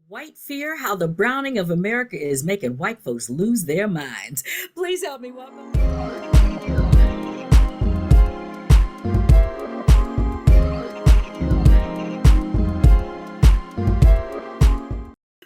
White fear, how the browning of America is making white folks lose their minds. Please help me welcome.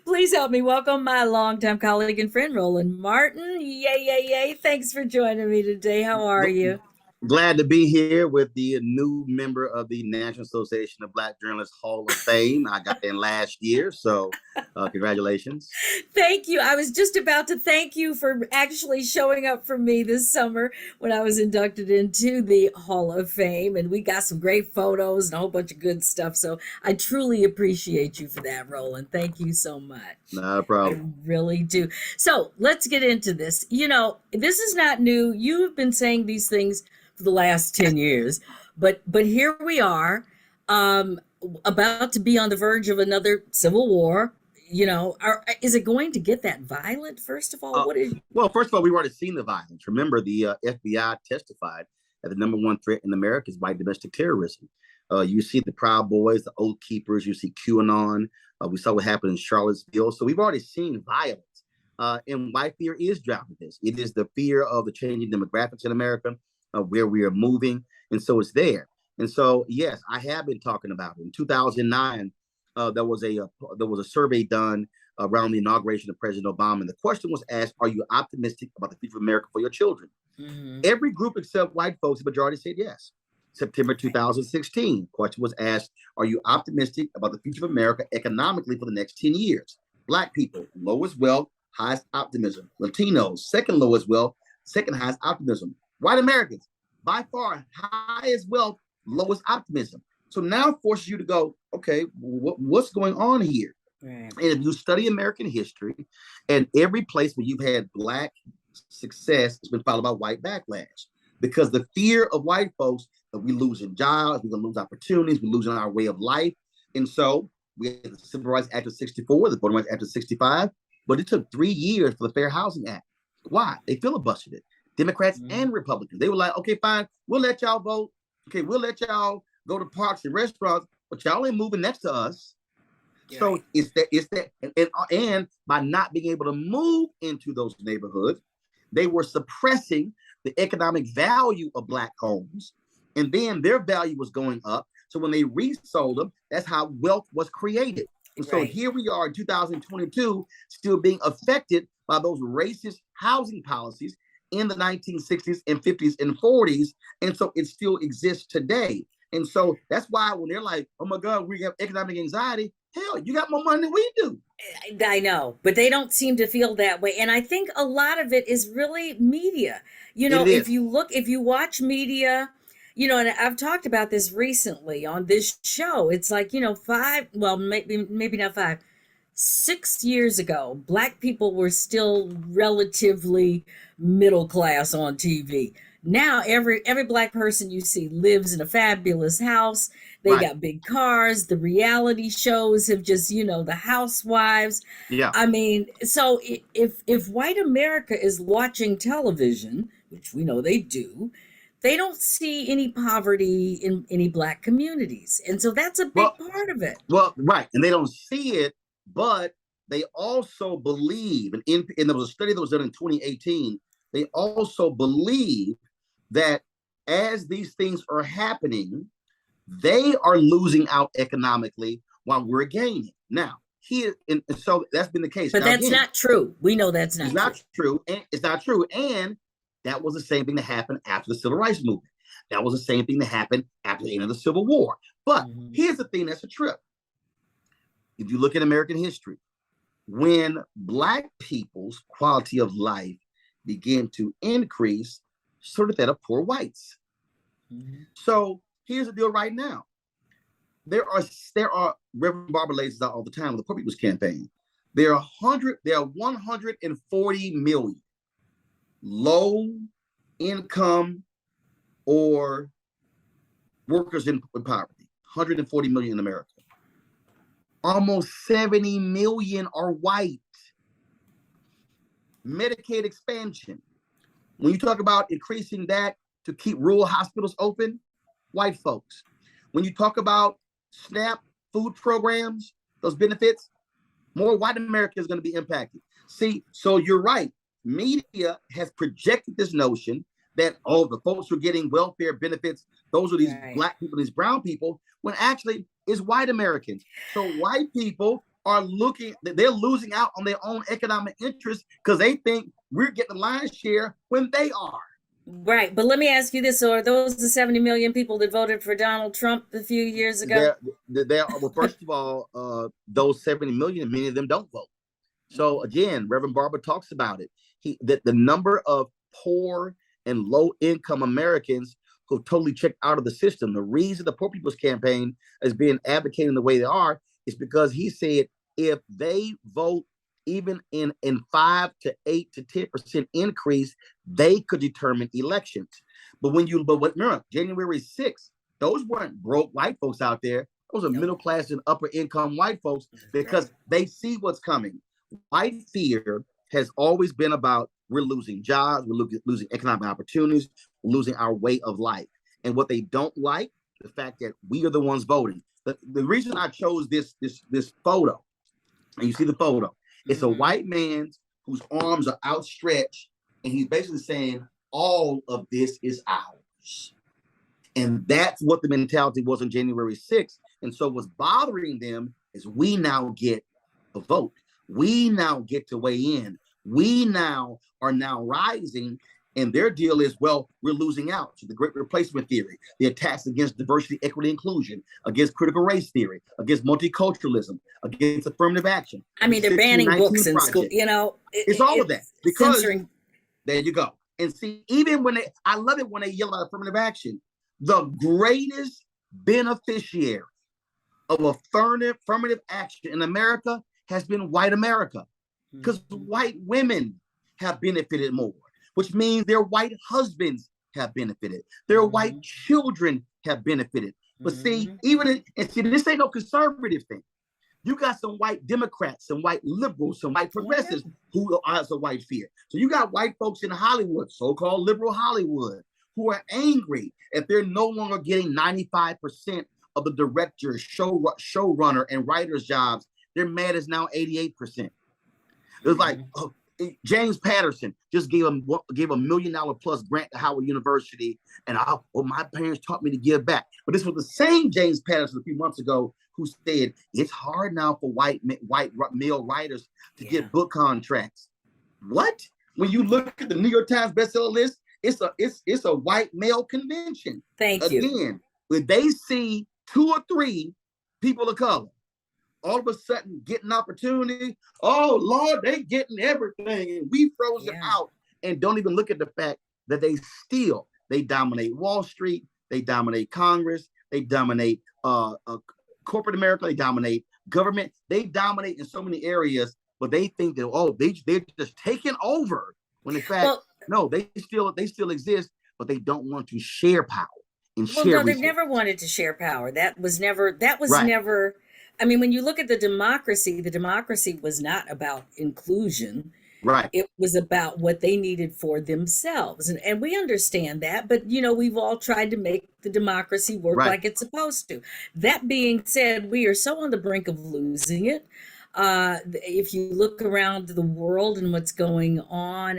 Please help me welcome my longtime colleague and friend, Roland Martin. Yay, yay, yay. Thanks for joining me today. How are you? Glad to be here with the new member of the National Association of Black Journalists Hall of Fame. I got in last year, so congratulations. Thank you. I was just about to thank you for actually showing up for me this summer when I was inducted into the Hall of Fame, and we got some great photos and a whole bunch of good stuff. So I truly appreciate you for that, Roland. Thank you so much. Not a problem. I really do. So let's get into this. You know, this is not new. You have been saying these things for the last 10 years, but here we are, about to be on the verge of another civil war. You know, is it going to get that violent? First of all, well, first of all, we've already seen the violence. Remember, the FBI testified that the number one threat in America is white domestic terrorism. You see the Proud Boys, the Oath Keepers, you see QAnon. We saw what happened in Charlottesville. So we've already seen violence. And white fear is driving this. It is the fear of the changing demographics in America, where we are moving. And so it's there. And so, yes, I have been talking about it. In 2009, there was a survey done around the inauguration of President Obama. And the question was asked, are you optimistic about the future of America for your children? Mm-hmm. Every group except white folks, the majority said yes. September 2016, question was asked, are you optimistic about the future of America economically for the next 10 years? Black people, lowest wealth, highest optimism. Latinos, second lowest wealth, second highest optimism. White Americans, by far, highest wealth, lowest optimism. So now it forces you to go, okay, what's going on here? Right. And if you study American history, and every place where you've had Black success has been followed by white backlash, because the fear of white folks that we losing jobs, we're going to lose opportunities, we're losing our way of life. And so we had the Civil Rights Act of 64, the Voting Rights Act of 65, but it took 3 years for the Fair Housing Act. Why? They filibustered it. Democrats and Republicans. They were like, okay, fine, we'll let y'all vote. Okay, we'll let y'all go to parks and restaurants, but y'all ain't moving next to us. Yeah. So it's that, and by not being able to move into those neighborhoods, they were suppressing the economic value of Black homes, and then their value was going up. So when they resold them, that's how wealth was created. And so here we are in 2022, still being affected by those racist housing policies in the 1960s and 50s and 40s. And so it still exists today. And so that's why when they're like, oh my God, we have economic anxiety, hell, you got more money than we do. I know, but they don't seem to feel that way. And I think a lot of it is really media. You know, if you watch media, you know, and I've talked about this recently on this show, it's like, you know, maybe not 5, 6 years ago, Black people were still relatively middle class on TV. Now every Black person you see lives in a fabulous house. They got big cars. The reality shows have just, you know, the housewives. Yeah. I mean, so if white America is watching television, which we know they do, they don't see any poverty in any Black communities. And so that's a big part of it. Well, right. And they don't see it, but they also believe, and there was a study that was done in 2018, they also believe that as these things are happening, they are losing out economically while we're gaining. Now, and so that's been the case. But that's not true. We know that's not true. And it's not true. And that was the same thing that happened after the Civil Rights Movement. That was the same thing that happened after the end of the Civil War. But here's the thing that's a trip. If you look at American history, when Black people's quality of life began to increase, so did that of poor whites. So here's the deal right now. There are Reverend Barbara lays this out all the time with the Poor People's Campaign. There are 140 million low income or workers in poverty. 140 million in America. Almost 70 million are white. Medicaid expansion. When you talk about increasing that to keep rural hospitals open, white folks. When you talk about SNAP food programs, those benefits, More white America is going to be impacted. See, so you're right. Media has projected this notion that, oh, the folks who are getting welfare benefits, those are these black people, these brown people, when actually it's white Americans. So white people are they're losing out on their own economic interests because they think we're getting the lion's share when they are. Right. But let me ask you this. So are those the 70 million people that voted for Donald Trump a few years ago? Well, first of all, those 70 million, many of them don't vote. So again, Reverend Barber talks about it. That the number of poor and low-income Americans who totally checked out of the system. The reason the Poor People's Campaign is being advocated the way they are is because he said if they vote even in 5 to 8 to 10% increase, they could determine elections. But remember, January 6th, those weren't broke white folks out there. Those are middle class and upper income white folks because they see what's coming. White fear has always been about we're losing jobs, we're losing economic opportunities, we're losing our way of life. And what they don't like, the fact that we are the ones voting. The reason I chose this photo, and you see the photo, it's a white man whose arms are outstretched, and he's basically saying, all of this is ours. And that's what the mentality was on January 6th. And so what's bothering them is we now get a vote. We now get to weigh in. We now are rising, and their deal is, well, we're losing out. So the Great Replacement theory, the attacks against diversity, equity, inclusion, against critical race theory, against multiculturalism, against affirmative action. I mean, they're banning books in school. You know, it's all of that because censoring. There you go. And see, even when I love it when they yell out affirmative action. The greatest beneficiary of affirmative action in America has been white America, because white women have benefited more, which means their white husbands have benefited, their white children have benefited. But see, this ain't no conservative thing. You got some white Democrats, some white liberals, some white progressives who are also white fear. So you got white folks in Hollywood, so-called liberal Hollywood, who are angry if they're no longer getting 95% of the directors, showrunner, and writers' jobs. They're mad as now 88%. It's like James Patterson just gave a $1 million plus grant to Howard University, and my parents taught me to give back. But this was the same James Patterson a few months ago who said it's hard now for white male writers to get book contracts. What? When you look at the New York Times bestseller list, it's a white male convention. Thank you. Again, when they see 2 or 3 people of color all of a sudden getting opportunity, oh Lord, they getting everything, and we frozen out, and don't even look at the fact that they dominate Wall Street, they dominate Congress, they dominate corporate America, they dominate government, they dominate in so many areas, but they think that they're just taking over, when in fact no, they still exist, but they don't want to share power and share resources. They've never wanted to share power. That was never. I mean, when you look at the democracy was not about inclusion. Right. It was about what they needed for themselves. And we understand that, but we've all tried to make the democracy work like it's supposed to. That being said, we are so on the brink of losing it. If you look around the world and what's going on,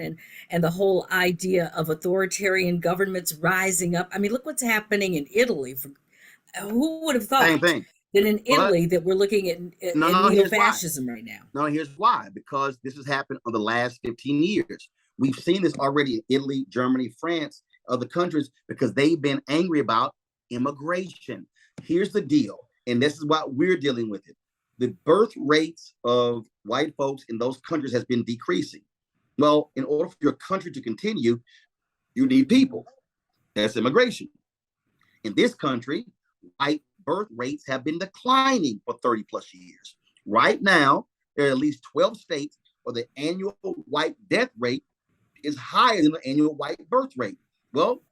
and the whole idea of authoritarian governments rising up. I mean, look what's happening in Italy. Who would have thought? Same thing. That in Italy that we're looking at neo-fascism right now. No, here's why. Because this has happened in the last 15 years. We've seen this already in Italy, Germany, France, other countries, because they've been angry about immigration. Here's the deal, and this is why we're dealing with it. The birth rates of white folks in those countries has been decreasing. Well, in order for your country to continue, you need people. That's immigration. In this country, white birth rates have been declining for 30 plus years. Right now, there are at least 12 states where the annual white death rate is higher than the annual white birth rate. Well,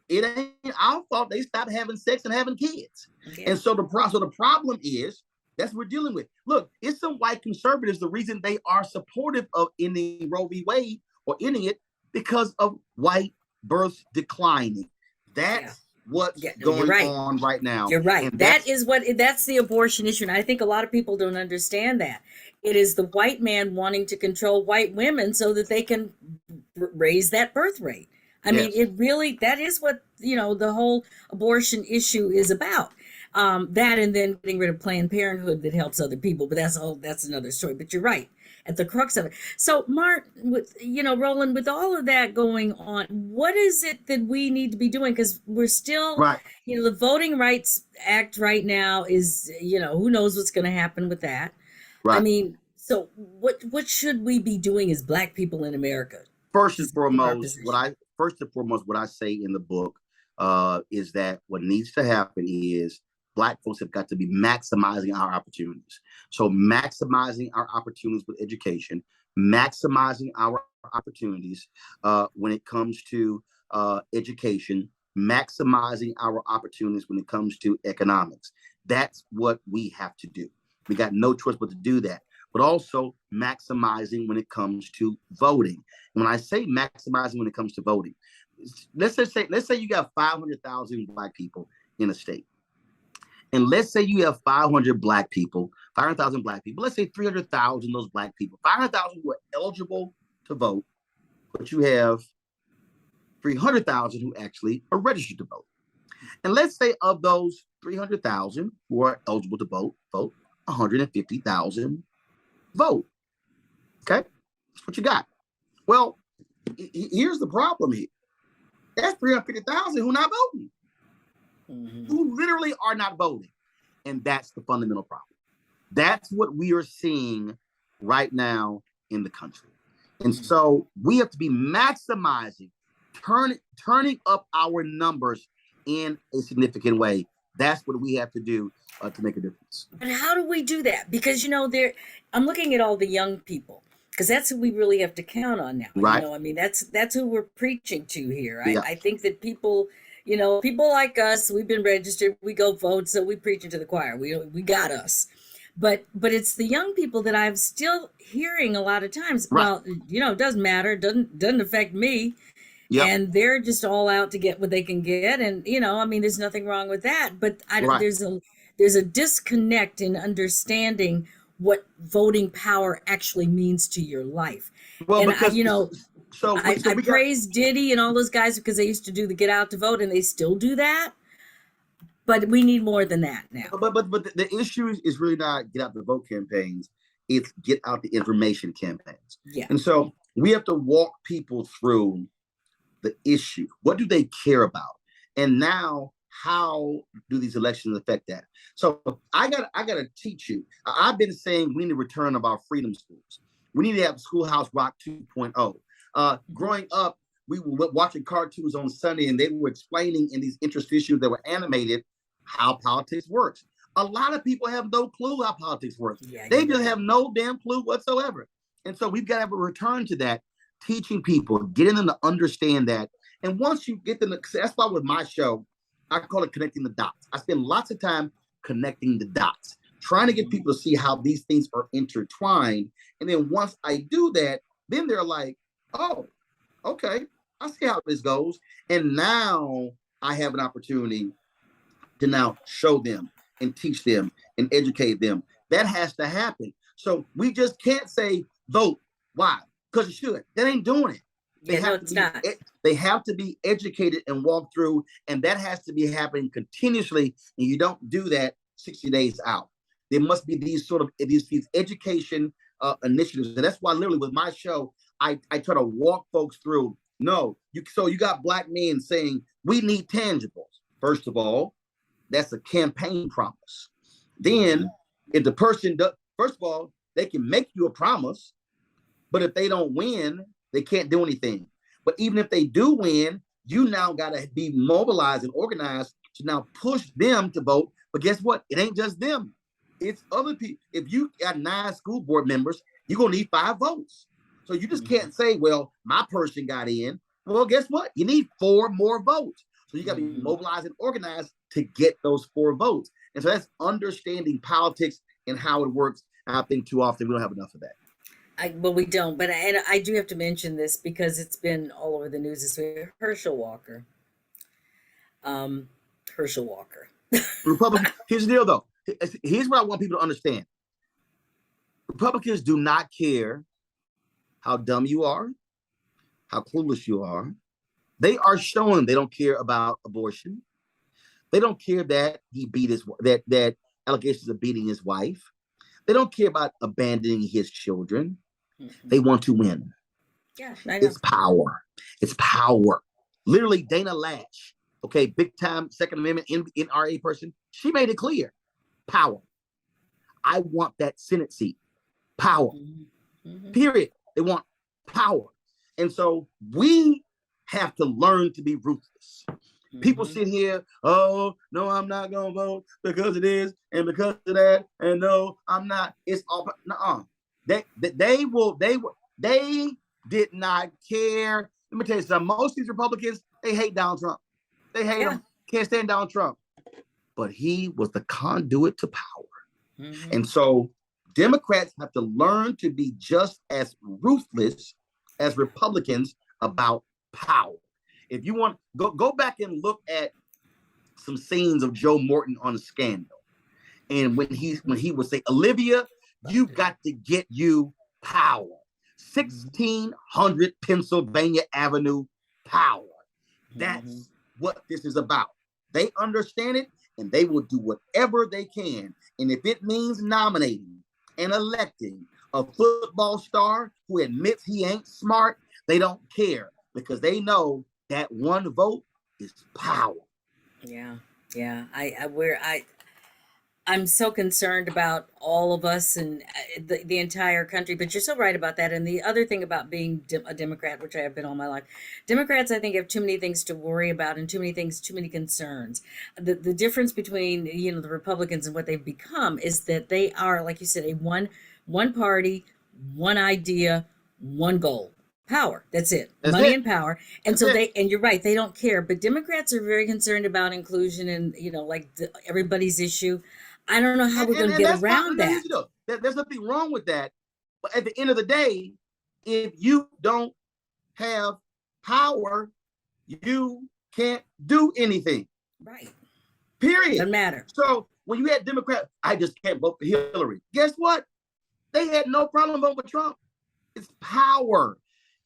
it ain't our fault they stopped having sex and having kids. Yeah. And so the problem is, that's what we're dealing with. Look, it's some white conservatives, the reason they are supportive of ending Roe v. Wade or ending it, because of white births declining. That's what's Yeah, no, you're going right. on right now. You're right. And That's the abortion issue. And I think a lot of people don't understand that. It is the white man wanting to control white women so that they can raise that birth rate. I mean, yes, it really, that is what, the whole abortion issue is about. That and then getting rid of Planned Parenthood that helps other people. But that's another story. But you're right at the crux of it. So, Mark, Roland, with all of that going on, what is it that we need to be doing? Because we're still, right, the Voting Rights Act right now is, who knows what's going to happen with that. I right. mean, so what should we be doing as Black people in America First to and save our foremost, position? what I say in the book is that what needs to happen is Black folks have got to be maximizing our opportunities. So maximizing our opportunities with education, maximizing our opportunities when it comes to education, maximizing our opportunities when it comes to economics. That's what we have to do. We got no choice but to do that. But also maximizing when it comes to voting. When I say maximizing when it comes to voting, let's say you got 500,000 Black people in a state. And let's say you have 500,000 Black people. Let's say 300,000 of those Black people, 500,000 who are eligible to vote, but you have 300,000 who actually are registered to vote. And let's say of those 300,000 who are eligible to vote, 150,000 vote. Okay, that's what you got. Well, here's the problem here. That's 350,000 who not voting, who literally are not voting. And that's the fundamental problem. That's what we are seeing right now in the country. And so we have to be maximizing, turning up our numbers in a significant way. That's what we have to do to make a difference. And how do we do that? Because I'm looking at all the young people, because that's who we really have to count on now. Right. I mean, that's who we're preaching to here. Yeah. I think that people, people like us, we've been registered, we go vote, so we preaching to the choir. We got us. But it's the young people that I'm still hearing a lot of times. Right. Well, it doesn't matter, doesn't affect me. Yep. And they're just all out to get what they can get. And, I mean, there's nothing wrong with that. But Right. there's a disconnect in understanding what voting power actually means to your life. Well, And because I praise Diddy and all those guys because they used to do the get out to vote, and they still do that. But we need more than that now. But the issue is really not get out the vote campaigns. It's get out the information campaigns. Yeah. And so we have to walk people through the issue. What do they care about? And now, how do these elections affect that? So I gotta teach you. I've been saying we need to return of our freedom schools. We need to have Schoolhouse Rock 2.0. Growing up, we were watching cartoons on Sunday, and they were explaining in these interest issues that were animated how politics works. A lot of people have no clue how politics works. Yeah, they just have no damn clue whatsoever. And so we've got to have a return to that, teaching people, getting them to understand that. And once you get them, that's why with my show, I call it connecting the dots. I spend lots of time connecting the dots, trying to get people to see how these things are intertwined. And then once I do that, then they're like, oh, okay, I see how this goes. And now I have an opportunity to now show them and teach them and educate them. That has to happen. So we just can't say vote. Why? Because it should. That ain't doing it. They have to be educated and walk through, and that has to be happening continuously. And you don't do that 60 days out. There must be these sort of these education initiatives, and that's why literally with my show, I try to walk folks through. No, you got Black men saying we need tangibles. First of all, that's a campaign promise. Then, if the person does, first of all, they can make you a promise, but if they don't win, they can't do anything. But even if they do win, you now got to be mobilized and organized to now push them to vote. But guess what? It ain't just them. It's other people. If you got 9 school board members, you're going to need 5 votes. So you just can't say, well, my person got in. Well, guess what? You need 4 more votes. So you got to be mobilized and organized to get those 4 votes. And so that's understanding politics and how it works. And I think too often we don't have enough of that. Well, we don't, but I do have to mention this because it's been all over the news this week. Herschel Walker. Herschel Walker. Republicans, here's the deal though. Here's what I want people to understand. Republicans do not care how dumb you are, how clueless you are. They are showing they don't care about abortion. They don't care that he beat that allegations of beating his wife. They don't care about abandoning his children. Mm-hmm. They want to win. Yeah, I know. It's power. It's power. Literally, Dana Lash, okay, big time Second Amendment NRA person, she made it clear. Power. I want that Senate seat. Power. Mm-hmm. Period. They want power. And so we have to learn to be ruthless. Mm-hmm. People sit here, oh, no, I'm not going to vote because it is, and because of that, and no, I'm not. It's all, nuh-uh. They did not care. Let me tell you something. Most of these Republicans, they hate Donald Trump. They hate him. Can't stand Donald Trump. But he was the conduit to power. Mm-hmm. And so Democrats have to learn to be just as ruthless as Republicans about power. If you want, go back and look at some scenes of Joe Morton on a Scandal. And when he would say, Olivia, you got to get you power. 1600 Pennsylvania Avenue power. That's what this is about. They understand it, and they will do whatever they can. And if it means nominating and electing a football star who admits he ain't smart, they don't care, because they know that one vote is power. Yeah. I'm so concerned about all of us and the entire country, but you're so right about that. And the other thing about being a Democrat, which I have been all my life, Democrats, I think, have too many things to worry about and too many concerns. The difference between, the Republicans and what they've become is that they are, like you said, a one party, one idea, one goal. Power. That's it. Money and power. And so and you're right, they don't care. But Democrats are very concerned about inclusion and, everybody's issue. I don't know how we're going to get around that. There's nothing wrong with that. But at the end of the day, if you don't have power, you can't do anything. Right. Period. Doesn't matter. So when you had Democrats, I just can't vote for Hillary. Guess what? They had no problem voting for Trump. It's power.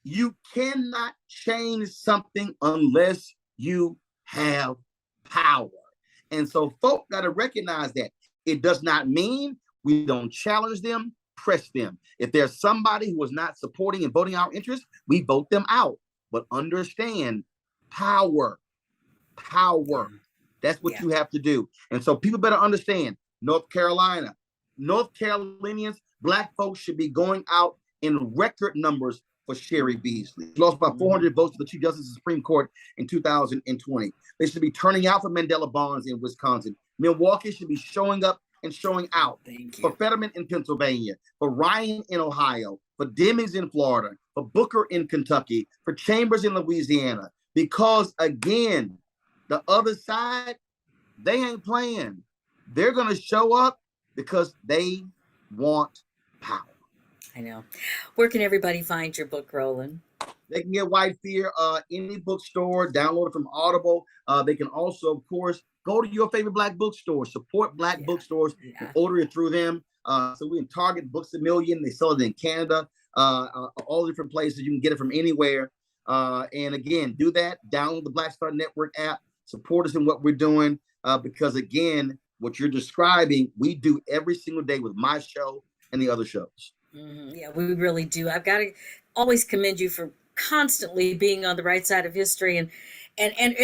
You cannot change something unless you have power. And so folk got to recognize that. It does not mean we don't challenge them, press them. If there's somebody who is not supporting and voting our interests, we vote them out. But understand, power. That's what you have to do. And so people better understand, North Carolinians, Black folks should be going out in record numbers for Sherry Beasley. She lost by 400 votes to the Chief Justice of the Supreme Court in 2020. They should be turning out for Mandela Barnes in Wisconsin. Milwaukee should be showing up and showing out for Fetterman in Pennsylvania, for Ryan in Ohio, for Demings in Florida, for Booker in Kentucky, for Chambers in Louisiana. Because again, the other side, they ain't playing. They're going to show up because they want power. I know. Where can everybody find your book, Roland? They can get White Fear any bookstore, download it from Audible. They can also, of course, go to your favorite Black bookstore, support Black bookstores, and order it through them. So we in Target, Books A Million. They sell it in Canada, all different places. You can get it from anywhere. And again, do that. Download the Black Star Network app. Support us in what we're doing. Because again, what you're describing, we do every single day with my show and the other shows. Mm-hmm. Yeah, we really do. I've got to always commend you for constantly being on the right side of history and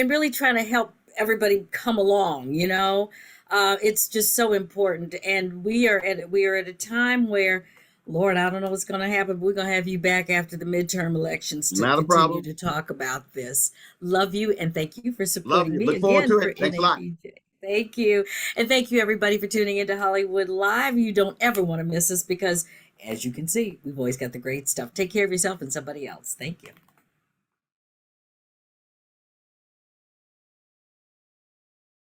really trying to help everybody come along. It's just so important. And we are at a time where, Lord, I don't know what's going to happen. But we're going to have you back after the midterm elections to continue to talk about this. Love you, and thank you for supporting me. Look forward to it. Thanks a lot. Thank you. And thank you, everybody, for tuning into Hollywood Live. You don't ever want to miss us because, as you can see, we've always got the great stuff. Take care of yourself and somebody else. Thank you.